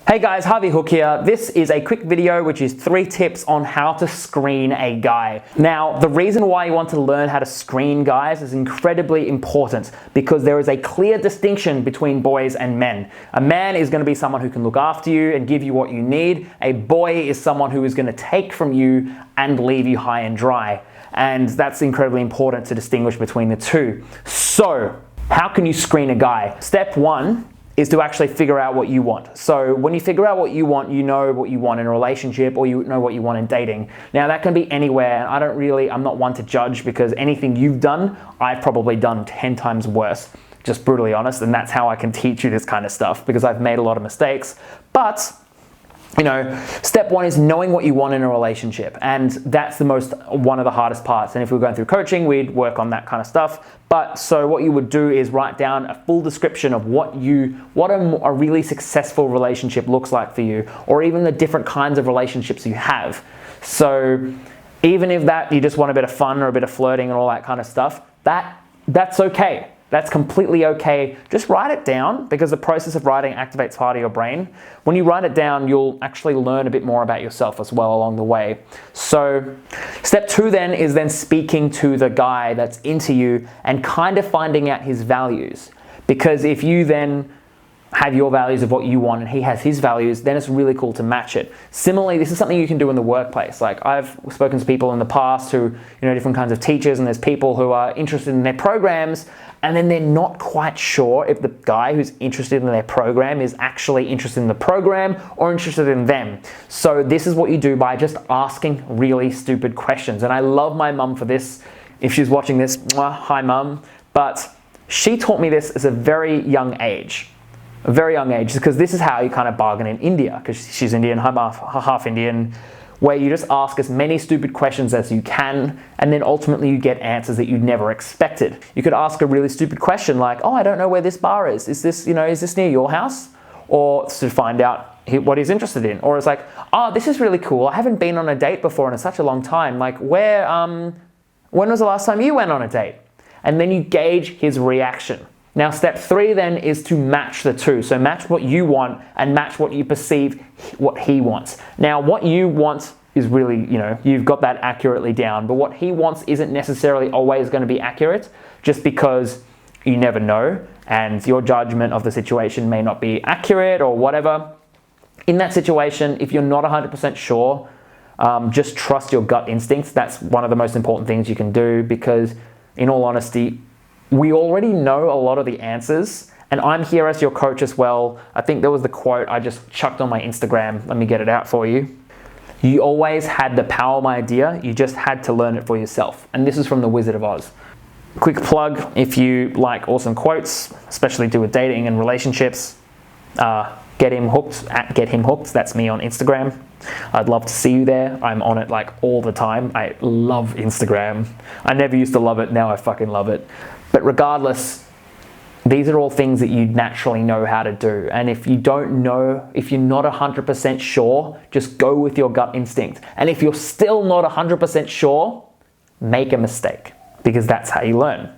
Hey guys, Harvey Hooke here. This is a quick video which is 3 tips on how to screen a guy. Now, the reason why you want to learn how to screen guys is incredibly important because there is a clear distinction between boys and men. A man is going to be someone who can look after you and give you what you need. A boy is someone who is going to take from you and leave you high and dry. And that's incredibly important to distinguish between the two. So, how can you screen a guy? Step 1 is to actually figure out what you want. So when you figure out what you want, you know what you want in a relationship or you know what you want in dating. Now that can be anywhere, and I'm not one to judge because anything you've done, I've probably done 10 times worse, just brutally honest, and that's how I can teach you this kind of stuff because I've made a lot of mistakes. But step 1 is knowing what you want in a relationship, and that's one of the hardest parts. And if we were going through coaching, we'd work on that kind of stuff. But so what you would do is write down a full description of what a really successful relationship looks like for you, or even the different kinds of relationships you have. So even if you just want a bit of fun or a bit of flirting and all that kind of stuff, that's okay. That's completely okay. Just write it down because the process of writing activates part of your brain. When you write it down, you'll actually learn a bit more about yourself as well along the way. So step 2 then is speaking to the guy that's into you and kind of finding out his values. Because if you then have your values of what you want and he has his values, then it's really cool to match it. Similarly, this is something you can do in the workplace. Like I've spoken to people in the past who, different kinds of teachers, and there's people who are interested in their programs and then they're not quite sure if the guy who's interested in their program is actually interested in the program or interested in them. So this is what you do by just asking really stupid questions. And I love my mum for this. If she's watching this, hi mum. But she taught me this at a very young age. A very young age, because this is how you kind of bargain in India, because she's Indian, I'm half Indian, where you just ask as many stupid questions as you can, and then ultimately you get answers that you never expected. You could ask a really stupid question like, oh, I don't know where this bar is. Is this near your house? Or to find out what he's interested in. Or it's like, oh, this is really cool. I haven't been on a date before in such a long time. Like when was the last time you went on a date? And then you gauge his reaction. Now, step 3 then is to match the two. So match what you want and match what you perceive what he wants. Now, what you want is really, you've got that accurately down, but what he wants isn't necessarily always going to be accurate just because you never know and your judgment of the situation may not be accurate or whatever. In that situation, if you're not 100% sure, just trust your gut instincts. That's one of the most important things you can do because, in all honesty, we already know a lot of the answers, and I'm here as your coach as well. I think there was the quote I just chucked on my Instagram. Let me get it out for you. You always had the power of my idea, you just had to learn it for yourself. And this is from The Wizard of Oz. Quick plug, if you like awesome quotes, especially to do with dating and relationships, Get Him Hooked at Get Him Hooked. That's me on Instagram. I'd love to see you there. I'm on it like all the time. I love Instagram. I never used to love it, now I fucking love it. But regardless, these are all things that you naturally know how to do. And if you don't know, if you're not 100% sure, just go with your gut instinct. And if you're still not 100% sure, make a mistake because that's how you learn.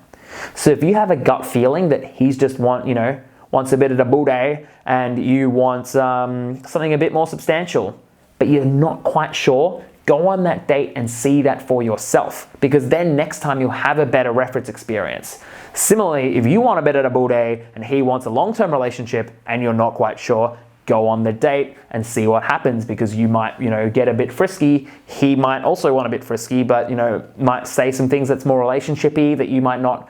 So if you have a gut feeling that he's just wants a bit of the booty and you want something a bit more substantial, but you're not quite sure, go on that date and see that for yourself because then next time you'll have a better reference experience. Similarly, if you want a bit of the booty and he wants a long-term relationship and you're not quite sure, go on the date and see what happens because you might, get a bit frisky. He might also want a bit frisky, but, might say some things that's more relationship-y that you might not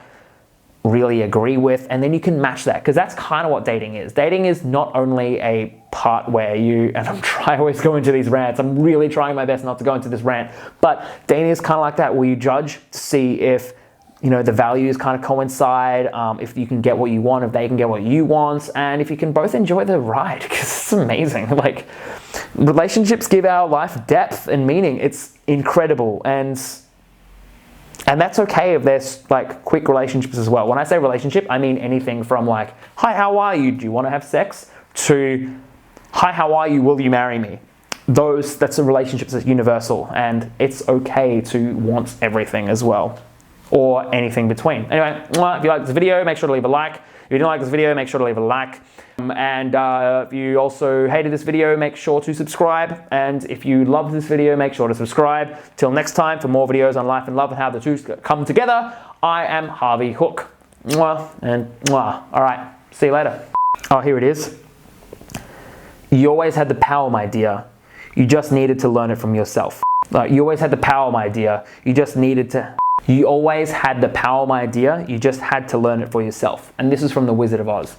really agree with, and then you can match that because that's kind of what dating is. Dating is not only a part where I always go into these rants. I'm really trying my best not to go into this rant, but dating is kind of like that where you judge to see if the values kind of coincide, if you can get what you want, if they can get what you want, and if you can both enjoy the ride because it's amazing. Like relationships give our life depth and meaning. It's incredible, and that's okay if there's like quick relationships as well. When I say relationship, I mean anything from like, hi, how are you? Do you want to have sex? To, hi, how are you? Will you marry me? That's a relationship that's universal, and it's okay to want everything as well, or anything between. Anyway, if you like this video, make sure to leave a like. If you didn't like this video, make sure to leave a like. And if you also hated this video, make sure to subscribe. And if you loved this video, make sure to subscribe. Till next time, for more videos on life and love and how the two come together, I am Harvey Hooke. Mwah and mwah. All right, see you later. Oh, here it is. You always had the power, my dear. You just needed to learn it from yourself. You always had the power, my dear. You just needed to... You always had the power, my dear. You just had to learn it for yourself. And this is from The Wizard of Oz.